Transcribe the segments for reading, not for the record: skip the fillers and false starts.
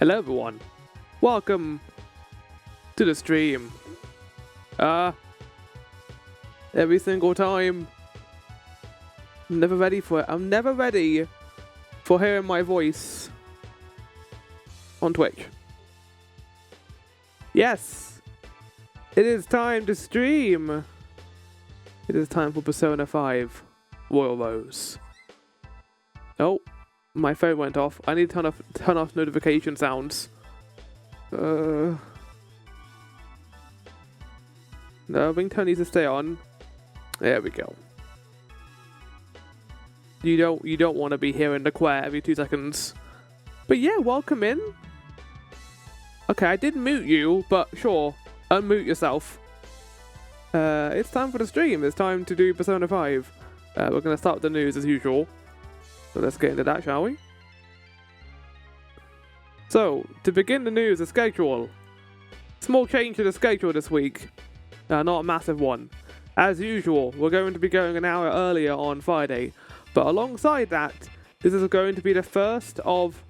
Hello everyone, welcome to the stream. Every single time, I'm never ready for it. I'm never ready for hearing my voice on Twitch. Yes, it is time to stream. It is time for Persona 5 Royal Rose. Oh, my phone went off. I need to turn off notification sounds. No, ringtone needs to stay on. There we go. You don't want to be hearing the quack every 2 seconds. But yeah, welcome in. Okay, I did mute you, but sure, unmute yourself. It's time for the stream. It's time to do Persona 5. We're gonna start with the news as usual. So let's get into that, shall we? So, to begin the news, the schedule. Small change to the schedule this week. Not a massive one. As usual, we're going to be going an hour earlier on Friday. But alongside that, this is going to be the first of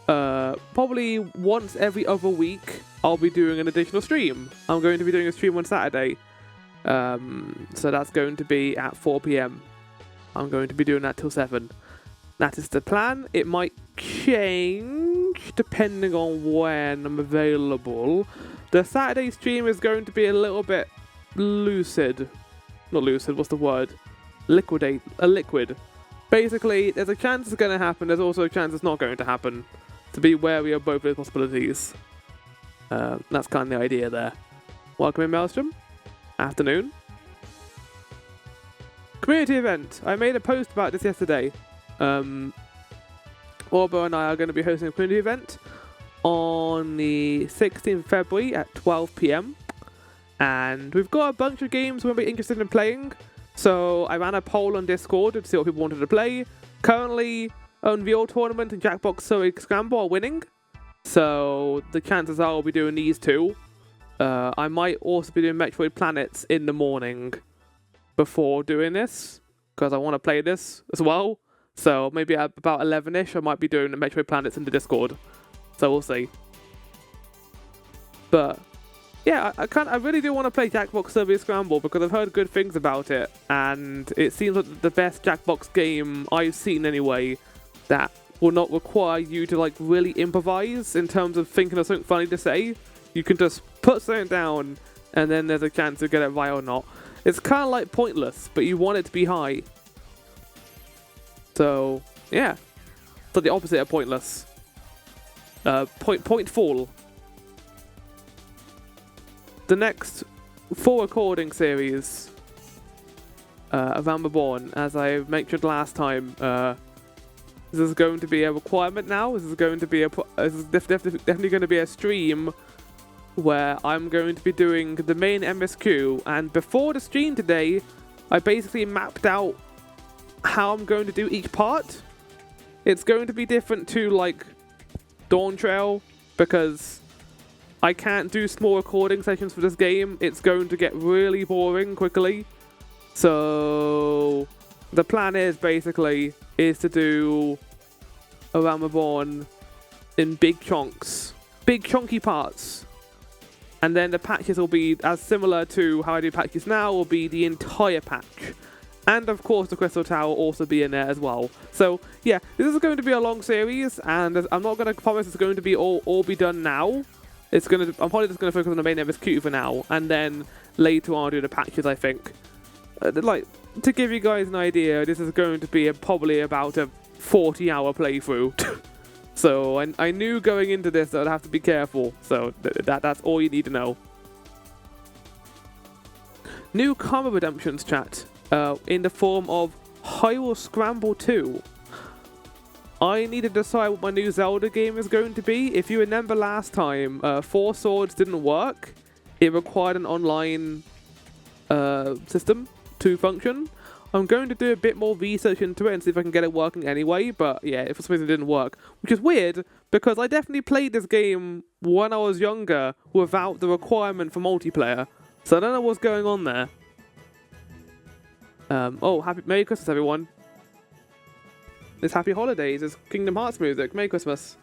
probably once every other week I'll be doing an additional stream. I'm going to be doing a stream on Saturday. So that's going to be at 4 PM. I'm going to be doing that till 7. That is the plan. It might change depending on when I'm available. The Saturday stream is going to be a little bit lucid. Not lucid, what's the word? Liquid. Basically, there's a chance it's going to happen, there's also a chance it's not going to happen. To be wary of both those possibilities. That's kind of the idea there. Welcome in, Maelstrom. Afternoon. Community event. I made a post about this yesterday. Orbo and I are going to be hosting a community event on the 16th of February at 12 PM. And we've got a bunch of games we'll be interested in playing. So I ran a poll on Discord to see what people wanted to play. Currently, Unreal Tournament and Jackbox Survey Scramble are winning. So the chances are I'll be doing these two. I might also be doing Metroid Planets in the morning before doing this, because I want to play this as well. So maybe at about 11ish I might be doing the Metroid Planets in the Discord. So we'll see. But yeah, I really do want to play Jackbox Survey Scramble because I've heard good things about it, and it seems like the best Jackbox game I've seen anyway that will not require you to like really improvise in terms of thinking of something funny to say. You can just put something down and then there's a chance to get it right or not. It's kind of like Pointless, but you want it to be high. So yeah, so the opposite of Pointless. Pointful. The next full recording series of Realm Reborn, as I mentioned last time, this is going to be a requirement now. This is going to be definitely going to be a stream where I'm going to be doing the main MSQ. And before the stream today, I basically mapped out how I'm going to do each part. It's going to be different to like Dawn Trail because I can't do small recording sessions for this game. It's going to get really boring quickly. So the plan is basically to do a Realm Reborn in big chunks, big chunky parts. And then the patches will be as similar to how I do patches now, will be the entire patch. And of course the Crystal Tower will also be in there as well. So yeah, this is going to be a long series, and I'm not going to promise it's going to be all be done now. I'm probably just going to focus on the main MSQ for now, and then later on I'll do the patches, I think. Like, to give you guys an idea, this is going to be probably about a 40-hour playthrough. So I knew going into this that I'd have to be careful, so that's all you need to know. New Karma Redemptions chat, in the form of Hyrule Scramble 2. I need to decide what my new Zelda game is going to be. If you remember last time, Four Swords didn't work. It required an online system to function. I'm going to do a bit more research into it and see if I can get it working anyway, but yeah, for some reason it didn't work. Which is weird, because I definitely played this game when I was younger without the requirement for multiplayer. So I don't know what's going on there. Oh, Merry Christmas, everyone. It's Happy Holidays, it's Kingdom Hearts music. Merry Christmas.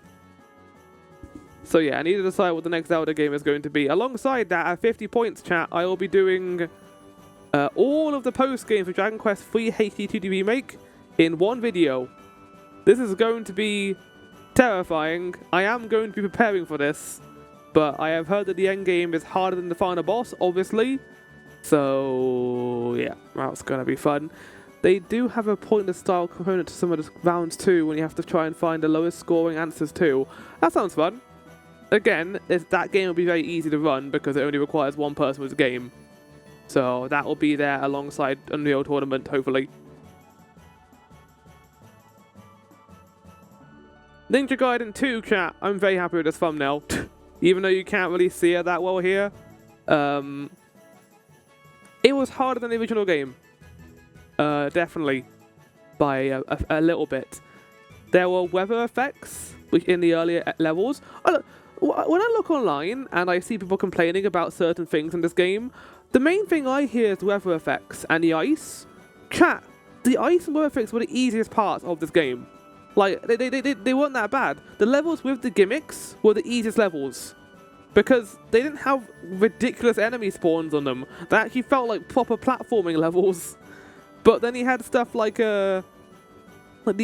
So yeah, I need to decide what the next Zelda game is going to be. Alongside that, at 50 points, chat, I will be doing all of the post games for Dragon Quest III HD 2D Remake in one video. This is going to be terrifying. I am going to be preparing for this, but I have heard that the end game is harder than the final boss, obviously. So yeah, that's going to be fun. They do have a pointless style component to some of the rounds too, when you have to try and find the lowest scoring answers too. That sounds fun. Again, that game will be very easy to run because it only requires one person with the game. So that will be there alongside Unreal Tournament, hopefully. Ninja Gaiden 2, chat. I'm very happy with this thumbnail. Even though you can't really see it that well here. It was harder than the original game. Definitely. By a little bit. There were weather effects in the earlier levels. When I look online and I see people complaining about certain things in this game, the main thing I hear is weather effects and the ice. Chat, the ice and weather effects were the easiest parts of this game. Like, they weren't that bad. The levels with the gimmicks were the easiest levels. Because they didn't have ridiculous enemy spawns on them. They actually felt like proper platforming levels. But then you had stuff like the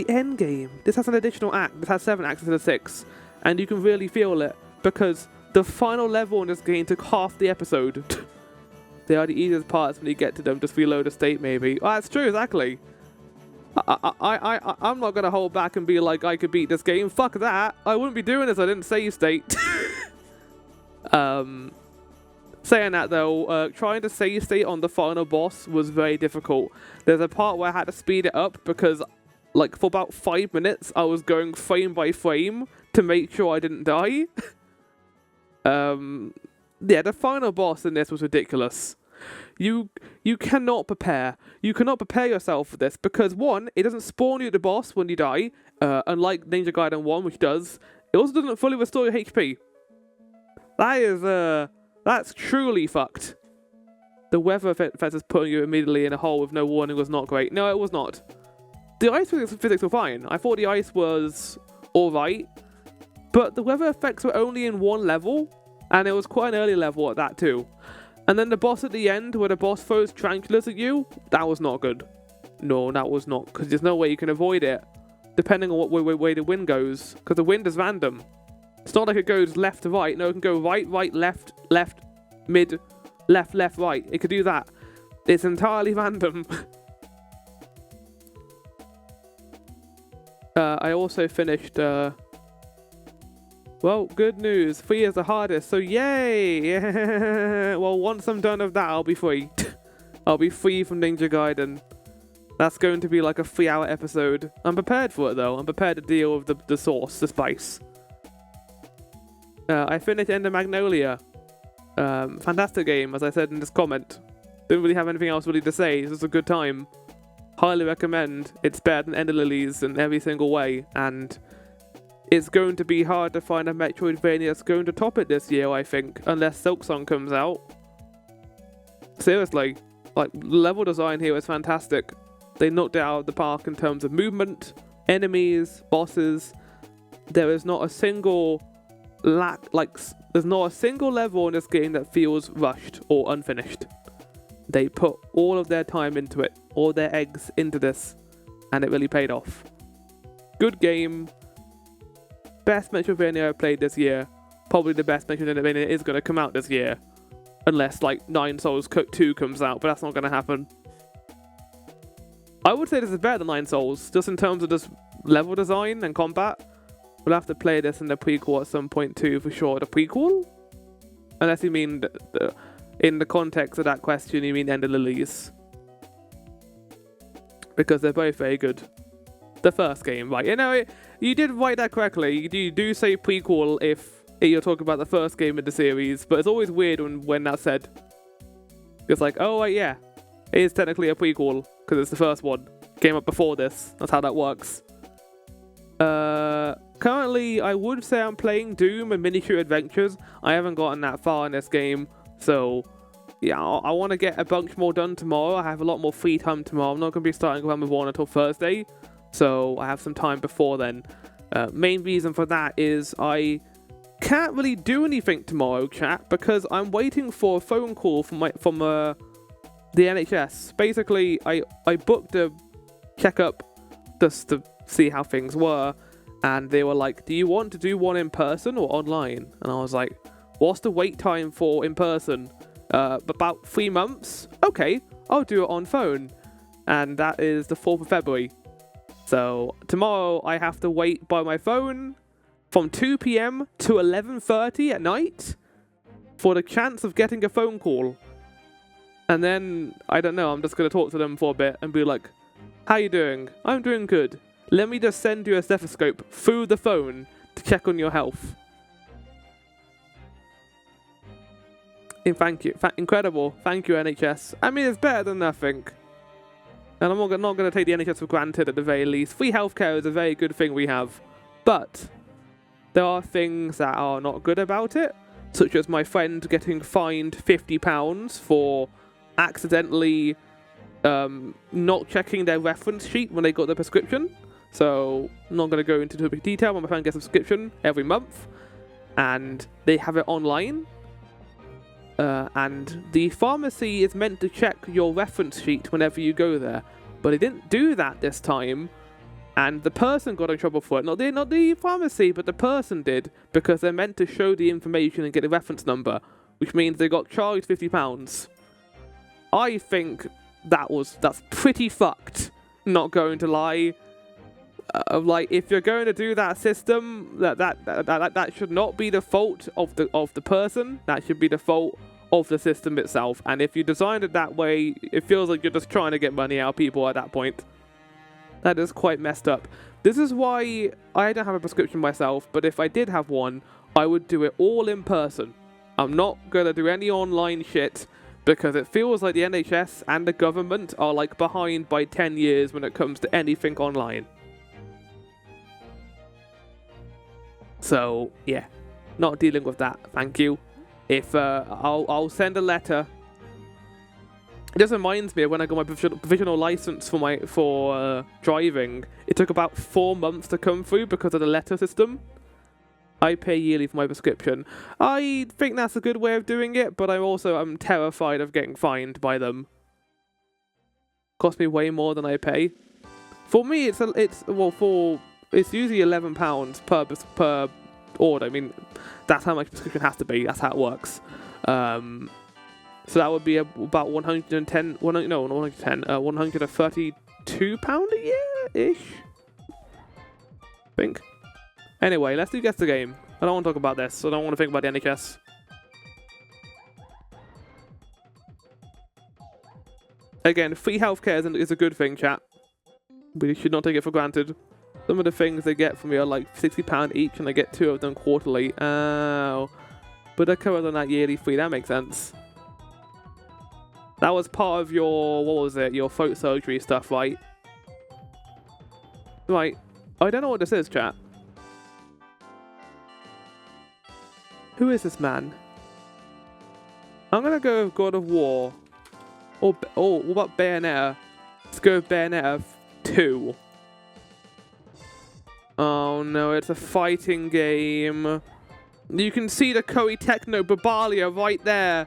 end game. This has an additional act. This has 7 acts instead of 6. And you can really feel it. Because the final level in this game took half the episode. They are the easiest parts when you get to them. Just reload a state, maybe. Oh, that's true, exactly. I'm not going to hold back and be like, I could beat this game. Fuck that. I wouldn't be doing this if I didn't save state. Saying that, though, trying to save state on the final boss was very difficult. There's a part where I had to speed it up because, like, for about 5 minutes, I was going frame by frame to make sure I didn't die. Yeah, the final boss in this was ridiculous. You cannot prepare. You cannot prepare yourself for this because, one, it doesn't spawn you at the boss when you die, unlike Ninja Gaiden 1, which does. It also doesn't fully restore your HP. That's truly fucked. The weather effect is putting you immediately in a hole with no warning was not great. No, it was not. The ice physics were fine. I thought the ice was alright, but the weather effects were only in one level, and it was quite an early level at that too. And then the boss at the end, where the boss throws tarantulas at you, that was not good. No, that was not, because there's no way you can avoid it, depending on what way the wind goes, because the wind is random. It's not like it goes left to right. No, it can go right, right, left, left, mid, left, left, right. It could do that. It's entirely random. I also finished... Well, good news. 3 is the hardest, so yay! Yeah. Well, once I'm done with that, I'll be free. I'll be free from Ninja Gaiden. That's going to be like a 3-hour episode. I'm prepared for it, though. I'm prepared to deal with the sauce, the spice. I finished Ender Magnolia. Fantastic game, as I said in this comment. Didn't really have anything else really to say. It's just a good time. Highly recommend. It's better than Ender Lilies in every single way, and it's going to be hard to find a Metroidvania that's going to top it this year, I think, unless Silksong comes out. Seriously, like, level design here is fantastic. They knocked it out of the park in terms of movement, enemies, bosses. There is not a single there's not a single level in this game that feels rushed or unfinished. They put all of their time into it, all their eggs into this, and it really paid off. Good game. Best Metroidvania I played this year. Probably the best Metroidvania is going to come out this year. Unless, like, 9 Souls 2 comes out, but that's not going to happen. I would say this is better than 9 Souls, just in terms of just level design and combat. We'll have to play this in the prequel at some point too, for sure. The prequel? Unless you mean, in the context of that question, you mean Ender Lilies. Because they're both very good. The first game, right? You know, you did write that correctly. You do say prequel if you're talking about the first game in the series, but it's always weird when that's said. It's like, oh, wait, yeah. It is technically a prequel, because it's the first one. Came up before this. That's how that works. Currently, I would say I'm playing Doom and Miniature Adventures. I haven't gotten that far in this game, so yeah, I want to get a bunch more done tomorrow. I have a lot more free time tomorrow. I'm not going to be starting Rumble 1 until Thursday, so I have some time before then. Main reason for that is I can't really do anything tomorrow, chat, because I'm waiting for a phone call from the NHS. Basically, I booked a checkup just to see how things were, and they were like, do you want to do one in person or online? And I was like, what's the wait time for in person? About 3 months? Okay, I'll do it on phone. And that is the 4th of February. So tomorrow I have to wait by my phone from 2 p.m. to 11:30 at night for the chance of getting a phone call. And then, I don't know, I'm just going to talk to them for a bit and be like, how you doing? I'm doing good. Let me just send you a stethoscope through the phone to check on your health. Thank you. Incredible. Thank you, NHS. I mean, it's better than nothing. And I'm not going to take the NHS for granted at the very least. Free healthcare is a very good thing we have. But there are things that are not good about it, such as my friend getting fined £50 for accidentally not checking their reference sheet when they got the prescription. So I'm not going to go into too big detail, but my friend gets a prescription every month, and they have it online. And the pharmacy is meant to check your reference sheet whenever you go there, but they didn't do that this time, and the person got in trouble for it. Not the pharmacy, but the person did, because they're meant to show the information and get the reference number, which means they got charged £50. I think that's pretty fucked. Not going to lie. Like, if you're going to do that system, that should not be the fault of the person. That should be the fault of the system itself. And if you designed it that way, it feels like you're just trying to get money out of people at that point. That is quite messed up. This is why I don't have a prescription myself, but if I did have one, I would do it all in person. I'm not going to do any online shit, because it feels like the NHS and the government are like behind by 10 years when it comes to anything online. So, yeah, not dealing with that, thank you. If I'll send a letter. It just reminds me of when I got my provisional license for driving. It took about 4 months to come through because of the letter system. I pay yearly for my prescription. I think that's a good way of doing it, but I'm terrified of getting fined by them. Cost me way more than I pay. For me, it's usually £11 per order. I mean, that's how much prescription has to be. That's how it works. So that would be about £132 a year-ish, I think. Anyway, let's do Guess the Game. I don't want to talk about this. I don't want to think about the NHS. Again, free healthcare is a good thing, chat. We should not take it for granted. Some of the things they get from me are like £60 each, and I get 2 of them quarterly. Oh. But they're covered on that yearly fee. That makes sense. That was part of your, what was it? Your throat surgery stuff, right? Right. I don't know what this is, chat. Who is this man? I'm gonna go with God of War. Or what about Bayonetta? Let's go with Bayonetta 2. Oh no, it's a fighting game. You can see the Koei Tecmo Babalia right there.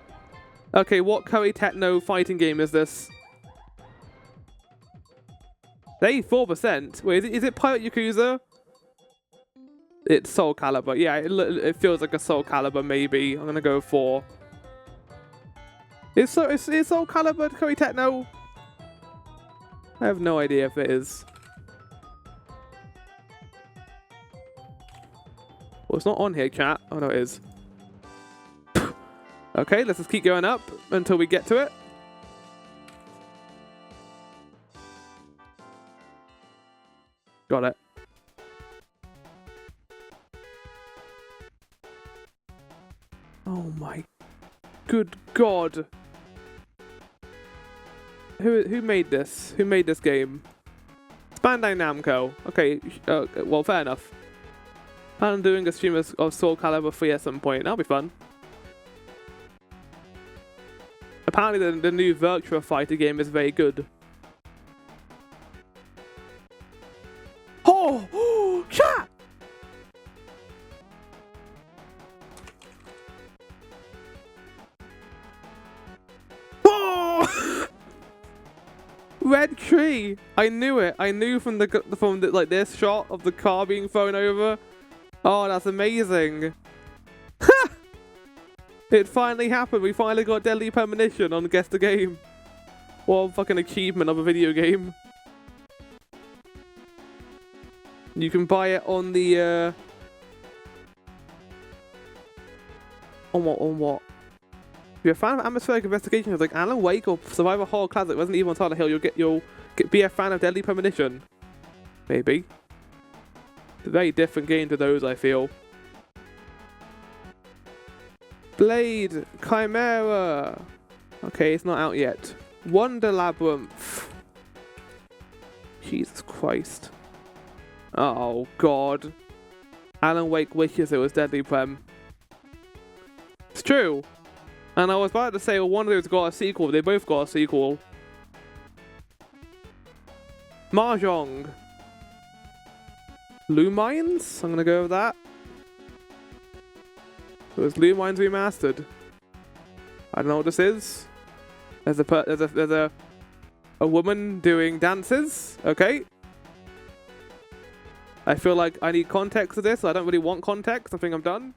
Okay, what Koei Tecmo fighting game is this? 84%? Wait, is it Pirate Yakuza? It's Soul Calibur. Yeah, it feels like a Soul Calibur, maybe. I'm gonna go for... Is Soul Calibur Koei Tecmo? I have no idea if it is. Well, it's not on here, chat. Oh, no, it is. Okay, let's just keep going up until we get to it. Got it. Oh my good god. Who made this? Who made this game? It's Bandai Namco. Okay, well, fair enough. I'm doing a stream of Soul Calibur 3 at some point. That'll be fun. Apparently the new Virtua Fighter game is very good. Oh! Chat! tree. I knew it. I knew from the like this shot of the car being thrown over. Oh, that's amazing. It finally happened. We finally got Deadly Premonition on Guess the Game. What a fucking achievement of a video game. You can buy it on the on what? If you're a fan of atmospheric investigations like Alan Wake or Survivor Horror Classic Resident Evil on Silent Hill, you'll be a fan of Deadly Premonition. Maybe. It's a very different game to those, I feel. Blade, Chimera. Okay, it's not out yet. Wonder Labyrinth. Jesus Christ. Oh God. Alan Wake wishes it was Deadly Prem. It's true. And I was about to say, well, one of those got a sequel. They both got a sequel. Mahjong. Lumines? I'm gonna go with that. It was Lumines Remastered. I don't know what this is. There's a woman doing dances. Okay. I feel like I need context to this. I don't really want context. I think I'm done.